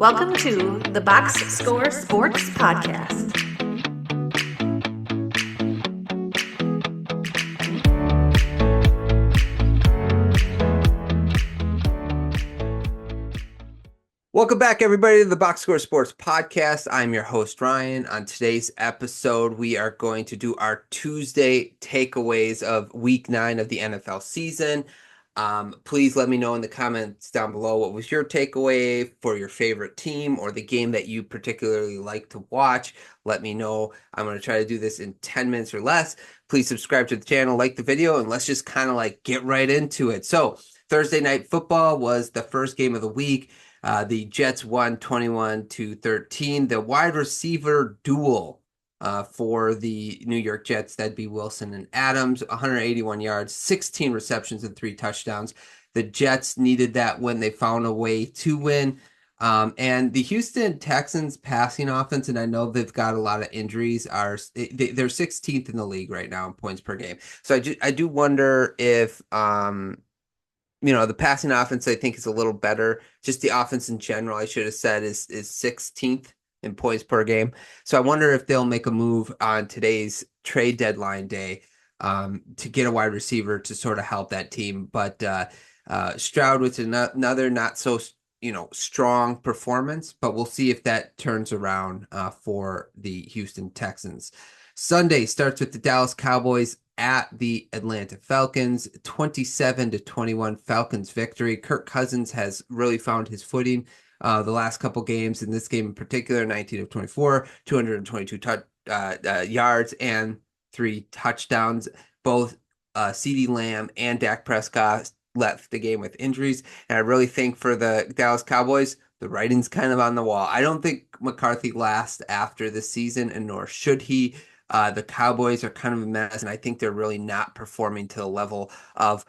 Welcome to the Box Score Sports Podcast. Welcome back, everybody, to the Box Score Sports Podcast. I'm your host, Ryan. On today's episode, we are going to do our Tuesday takeaways of Week 9 of the NFL season. Please let me know in the comments down below what was your takeaway for your favorite team or the game that you particularly like to watch. Let me know. I'm going to try to do this in 10 minutes or less. Please subscribe to the channel, like the video, and let's just kind of get right into it. So Thursday Night Football was the first game of the week. The Jets won 21-13. The wide receiver duel for the New York Jets, that'd be Wilson and Adams, 181 yards, 16 receptions, and 3 touchdowns. The Jets needed that win. They found a way to win. And the Houston Texans passing offense, and I know they've got a lot of injuries, they're 16th in the league right now in points per game. So I do wonder if the passing offense, I think, is a little better. Just the offense in general, I should have said, is 16th in points per game. So I wonder if they'll make a move on today's trade deadline day to get a wide receiver to sort of help that team. But Stroud with another not so strong performance, but we'll see if that turns around for the Houston Texans. Sunday starts with the Dallas Cowboys at the Atlanta Falcons, 27-21 Falcons victory. Kirk Cousins has really found his footing the last couple games. In this game in particular, 19 of 24, 222 yards and 3 touchdowns. Both CeeDee Lamb and Dak Prescott left the game with injuries. And I really think for the Dallas Cowboys, the writing's kind of on the wall. I don't think McCarthy lasts after this season, and nor should he. The Cowboys are kind of a mess, and I think they're really not performing to the level of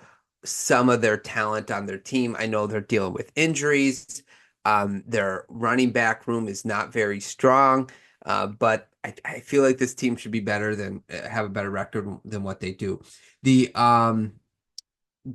some of their talent on their team. I know they're dealing with injuries. Their running back room is not very strong, but I feel like this team should be better than have a better record than what they do. The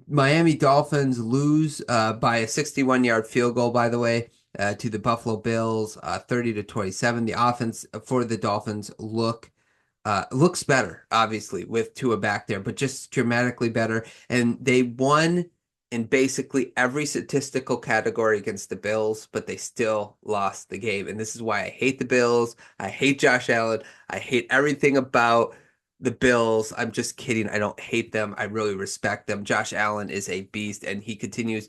Miami Dolphins lose by a 61-yard field goal, by the way, to the Buffalo Bills, 30-27. The offense for the Dolphins looks better, obviously, with Tua back there, but just dramatically better. And they won in basically every statistical category against the Bills, but they still lost the game. And this is why I hate the Bills. I hate Josh Allen. I hate everything about the Bills. I'm just kidding. I don't hate them. I really respect them. Josh Allen is a beast, and he continues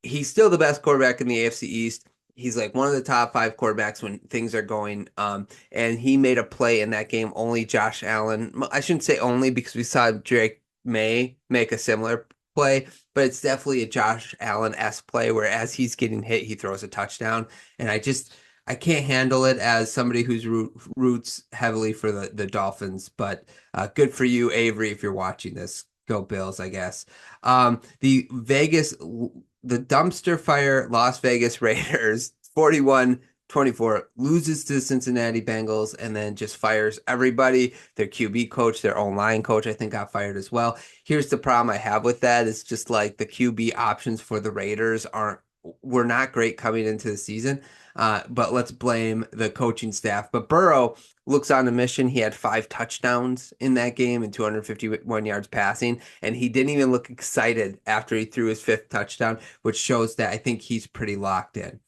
he's still the best quarterback in the AFC East. He's one of the top 5 quarterbacks when things are going. And he made a play in that game. Only Josh Allen. I shouldn't say only because we saw Drake May make a similar play, but it's definitely a Josh Allen-esque play where as he's getting hit, he throws a touchdown. And I can't handle it as somebody who's roots heavily for the Dolphins. But good for you, Avery, if you're watching this. Go Bills, I guess. The dumpster fire Las Vegas Raiders, 41-24, loses to the Cincinnati Bengals and then just fires everybody. Their QB coach, their online coach, I think got fired as well. Here's the problem I have with that is just the QB options for the Raiders were not great coming into the season. But let's blame the coaching staff. But Burrow looks on a mission. He had 5 touchdowns in that game and 251 yards passing, and he didn't even look excited after he threw his 5th touchdown, which shows that I think he's pretty locked in.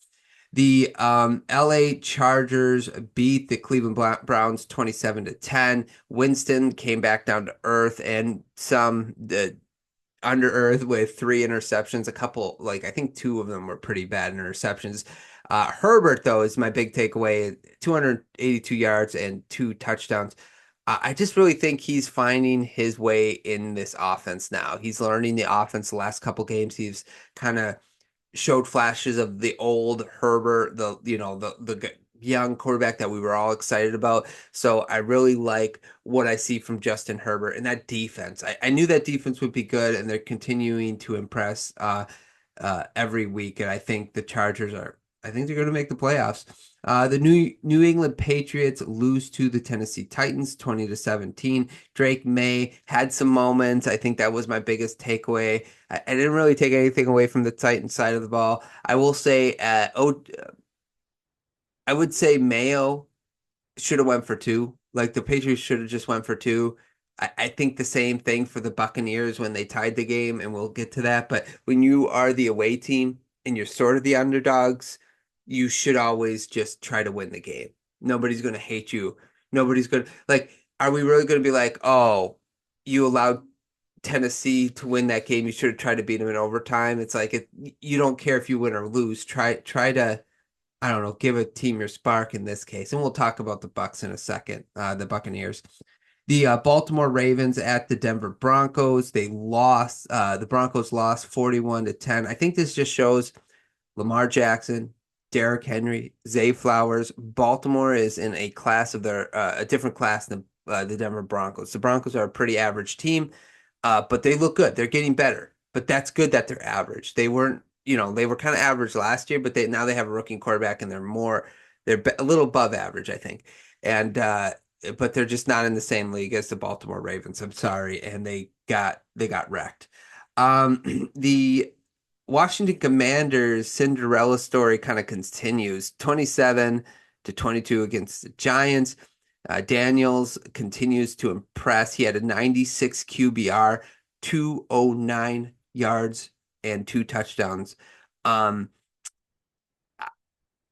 The LA Chargers beat the Cleveland Browns 27-10. Winston came back down to earth and under earth with 3 interceptions. A couple, I think 2 of them were pretty bad interceptions. Herbert, though, is my big takeaway, 282 yards and 2 touchdowns. I just really think he's finding his way in this offense now. He's learning the offense the last couple games. He's kind of showed flashes of the old Herbert, the young quarterback that we were all excited about. So I really like what I see from Justin Herbert and that defense. I knew that defense would be good, and they're continuing to impress every week. And I think the Chargers are I think they're going to make the playoffs. The New England Patriots lose to the Tennessee Titans 20-17. Drake May had some moments. I think that was my biggest takeaway. I didn't really take anything away from the Titans side of the ball. I will say, I would say Mayo should have went for two. Like the Patriots should have just went for two. I think the same thing for the Buccaneers when they tied the game, and we'll get to that. But when you are the away team and you're sort of the underdogs, you should always just try to win the game. Nobody's going to hate you. Nobody's going to like, are we really going to be like, oh, you allowed Tennessee to win that game? You should have tried to beat them in overtime. It's like you don't care if you win or lose. Try to I don't know, give a team your spark in this case. And we'll talk about the Bucks in a second, the Buccaneers. The Baltimore Ravens at the Denver Broncos. They lost. The Broncos lost 41-10. I think this just shows Lamar Jackson, Derrick Henry, Zay Flowers. Baltimore is in a class of their a different class than the Denver Broncos. The Broncos are a pretty average team, but they look good. They're getting better. But that's good that they're average. They weren't, they were kind of average last year, but now they have a rookie quarterback and they're a little above average, I think. And but they're just not in the same league as the Baltimore Ravens. I'm sorry, and they got wrecked. The Washington Commanders Cinderella story kind of continues, 27-22 against the Giants. Daniels continues to impress. He had a 96 QBR, 209 yards, and 2 touchdowns. Um,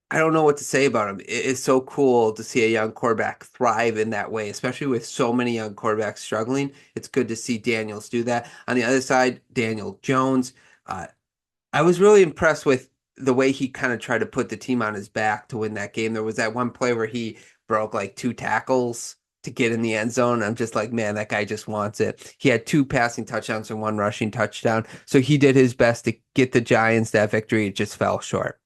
I don't know what to say about him. It is so cool to see a young quarterback thrive in that way, especially with so many young quarterbacks struggling. It's good to see Daniels do that. On the other side, Daniel Jones. I was really impressed with the way he kind of tried to put the team on his back to win that game. There was that one play where he broke like 2 tackles to get in the end zone. I'm just like, man, that guy just wants it. He had 2 passing touchdowns and 1 rushing touchdown. So he did his best to get the Giants that victory. It just fell short.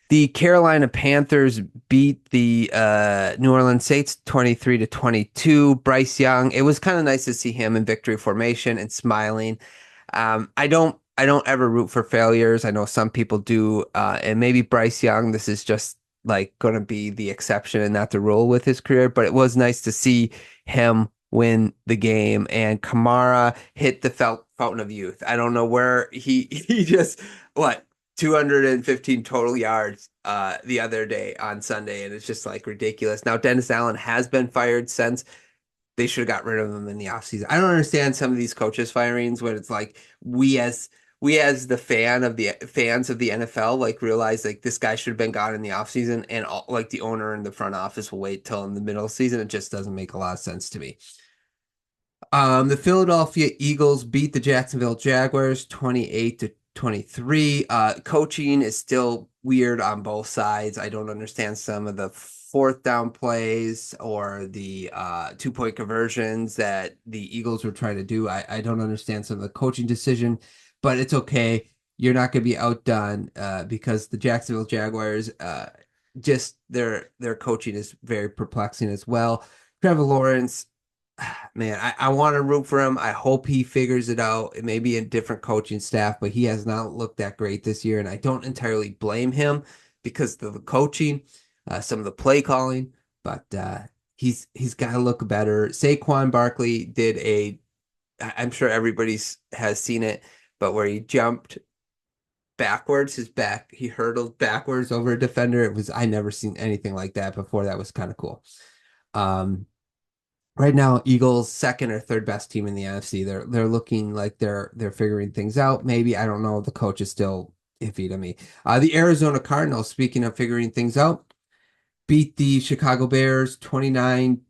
The Carolina Panthers beat the New Orleans Saints 23-22. Bryce Young, it was kind of nice to see him in victory formation and smiling. I don't ever root for failures. I know some people do, and maybe Bryce Young, this is just like going to be the exception and not the rule with his career. But it was nice to see him win the game, and Kamara hit the fountain of youth. I don't know where he just what 215 total yards the other day on Sunday, and it's just like ridiculous. Now Dennis Allen has been fired since. They should have got rid of him in the offseason. I don't understand some of these coaches firings when it's like we as the fans of the NFL like realize like this guy should have been gone in the offseason, and like the owner and the front office will wait till in the middle of the season. It just doesn't make a lot of sense to me. The Philadelphia Eagles beat the Jacksonville Jaguars 28-23. Coaching is still weird on both sides. I don't understand some of the fourth down plays or the 2-point conversions that the Eagles were trying to do. I don't understand some of the coaching decision, but it's okay. You're not going to be outdone because the Jacksonville Jaguars just their coaching is very perplexing as well. Trevor Lawrence, man, I want to root for him. I hope he figures it out. It may be a different coaching staff, but he has not looked that great this year, and I don't entirely blame him because of the coaching, some of the play calling, but he's got to look better. Saquon Barkley did I'm sure everybody has seen it, but where he jumped backwards, he hurdled backwards over a defender. I never seen anything like that before. That was kind of cool. Right now, Eagles second or third best team in the NFC. They're looking like they're figuring things out. Maybe I don't know. The coach is still iffy to me. The Arizona Cardinals, speaking of figuring things out, beat the Chicago Bears 29-9,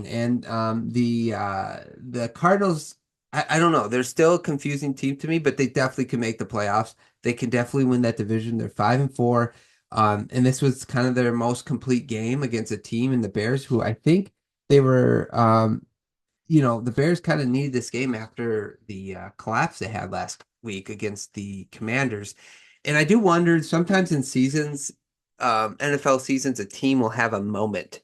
and the Cardinals. I don't know. They're still a confusing team to me, but they definitely can make the playoffs. They can definitely win that division. They're 5-4, and this was kind of their most complete game against a team in the Bears, who I think they were, the Bears kind of needed this game after the collapse they had last week against the Commanders. And I do wonder sometimes in seasons, NFL seasons, a team will have a moment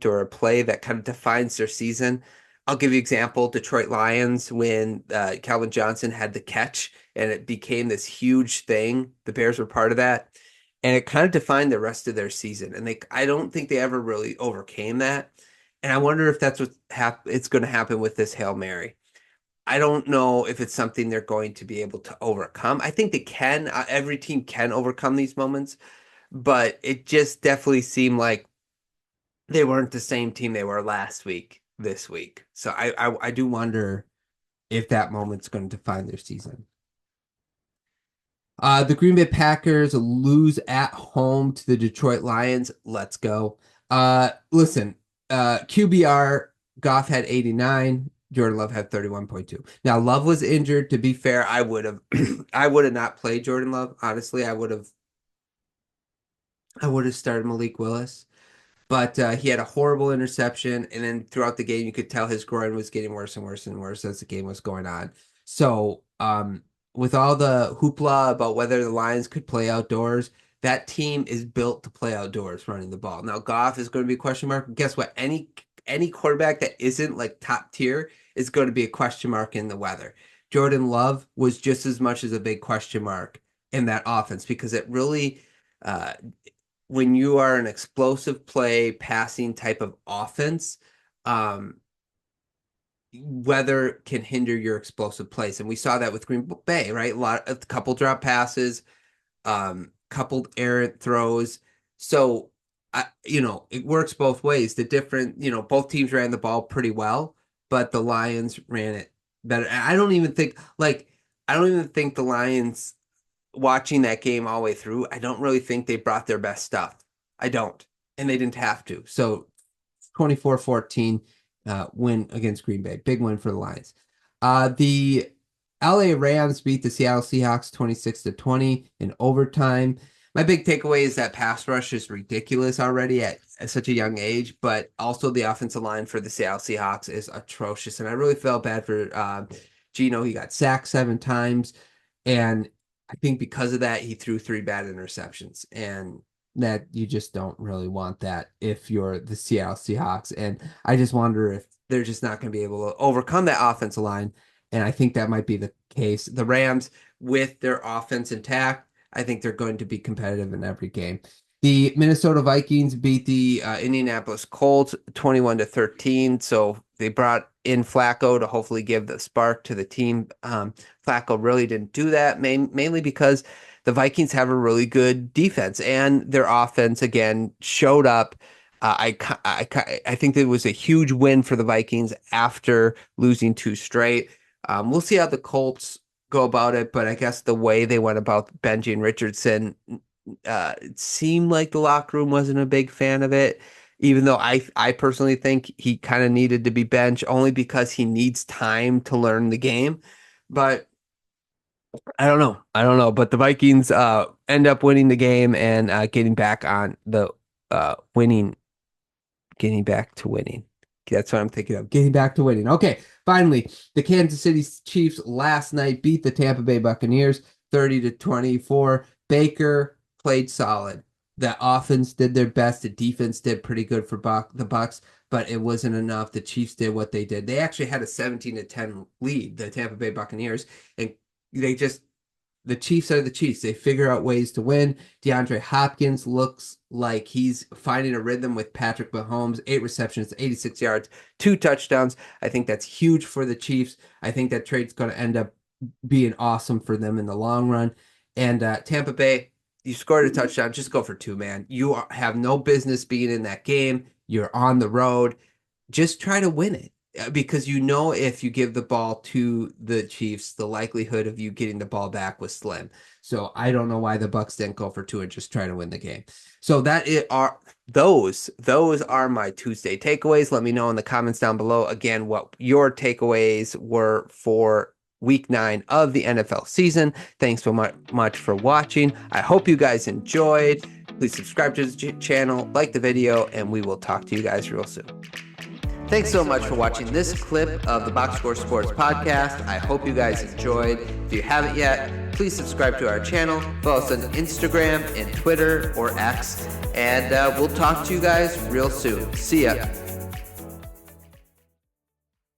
or a play that kind of defines their season. I'll give you an example. Detroit Lions, when Calvin Johnson had the catch and it became this huge thing. The Bears were part of that. And it kind of defined the rest of their season. And I don't think they ever really overcame that. And I wonder if that's what it's going to happen with this Hail Mary. I don't know if it's something they're going to be able to overcome. I think they can. Every team can overcome these moments, but it just definitely seemed like they weren't the same team they were last week, this week. So I do wonder if that moment's going to define their season. The Green Bay Packers lose at home to the Detroit Lions. Let's go. Listen, QBR, Goff had 89. Jordan Love had 31.2. Now, Love was injured. To be fair, I would have I would have not played Jordan Love. Honestly, I would have started Malik Willis. But he had a horrible interception, and then throughout the game, you could tell his groin was getting worse and worse and worse as the game was going on. So, with all the hoopla about whether the Lions could play outdoors, that team is built to play outdoors running the ball. Now, Goff is going to be a question mark. Guess what? Any quarterback that isn't like top tier is going to be a question mark in the weather. Jordan Love was just as much as a big question mark in that offense because it really when you are an explosive play passing type of offense, weather can hinder your explosive plays. And we saw that with Green Bay, right? A couple drop passes, coupled errant throws. So, it works both ways. Both teams ran the ball pretty well, but the Lions ran it better. I don't even think the Lions, watching that game all the way through, I don't really think they brought their best stuff. I don't. And they didn't have to. So 24-14 win against Green Bay. Big win for the Lions. The LA Rams beat the Seattle Seahawks 26-20 in overtime. My big takeaway is that pass rush is ridiculous already at such a young age, but also the offensive line for the Seattle Seahawks is atrocious. And I really felt bad for Geno. He got sacked 7 times. And I think because of that, he threw 3 bad interceptions, and that you just don't really want that if you're the Seattle Seahawks. And I just wonder if they're just not going to be able to overcome that offensive line. And I think that might be the case. The Rams, with their offense intact, I think they're going to be competitive in every game. The Minnesota Vikings beat the Indianapolis Colts 21-13. So they brought in Flacco to hopefully give the spark to the team. Flacco really didn't do that, mainly because the Vikings have a really good defense, and their offense again showed up. I think it was a huge win for the Vikings after losing 2 straight. We'll see how the Colts go about it, but I guess the way they went about benching Richardson, it seemed like the locker room wasn't a big fan of it, even though I personally think he kind of needed to be benched only because he needs time to learn the game. But I don't know. But the Vikings end up winning the game and getting back on the getting back to winning. That's what I'm thinking of. Getting back to winning. Okay, finally, the Kansas City Chiefs last night beat the Tampa Bay Buccaneers 30-24. Baker played solid. The offense did their best. The defense did pretty good for the Bucs, but it wasn't enough. The Chiefs did what they did. They actually had a 17-10 lead, the Tampa Bay Buccaneers, and the Chiefs are the Chiefs. They figure out ways to win. DeAndre Hopkins looks like he's finding a rhythm with Patrick Mahomes. 8 receptions, 86 yards, 2 touchdowns. I think that's huge for the Chiefs. I think that trade's going to end up being awesome for them in the long run. And Tampa Bay, you scored a touchdown. Just go for 2, man. You have no business being in that game. You're on the road. Just try to win it. Because if you give the ball to the Chiefs, the likelihood of you getting the ball back was slim. So I don't know why the Bucs didn't go for 2 and just try to win the game. So those are my Tuesday takeaways. Let me know in the comments down below again what your takeaways were for Week 9 of the NFL season. Thanks so much for watching. I hope you guys enjoyed. Please subscribe to the channel, like the video, and we will talk to you guys real soon. Thanks so much for watching this clip of the Box Score Sports Podcast. I hope you guys enjoyed. If you haven't yet, please subscribe to our channel. Follow us on Instagram and Twitter or X. And we'll talk to you guys real soon. See ya.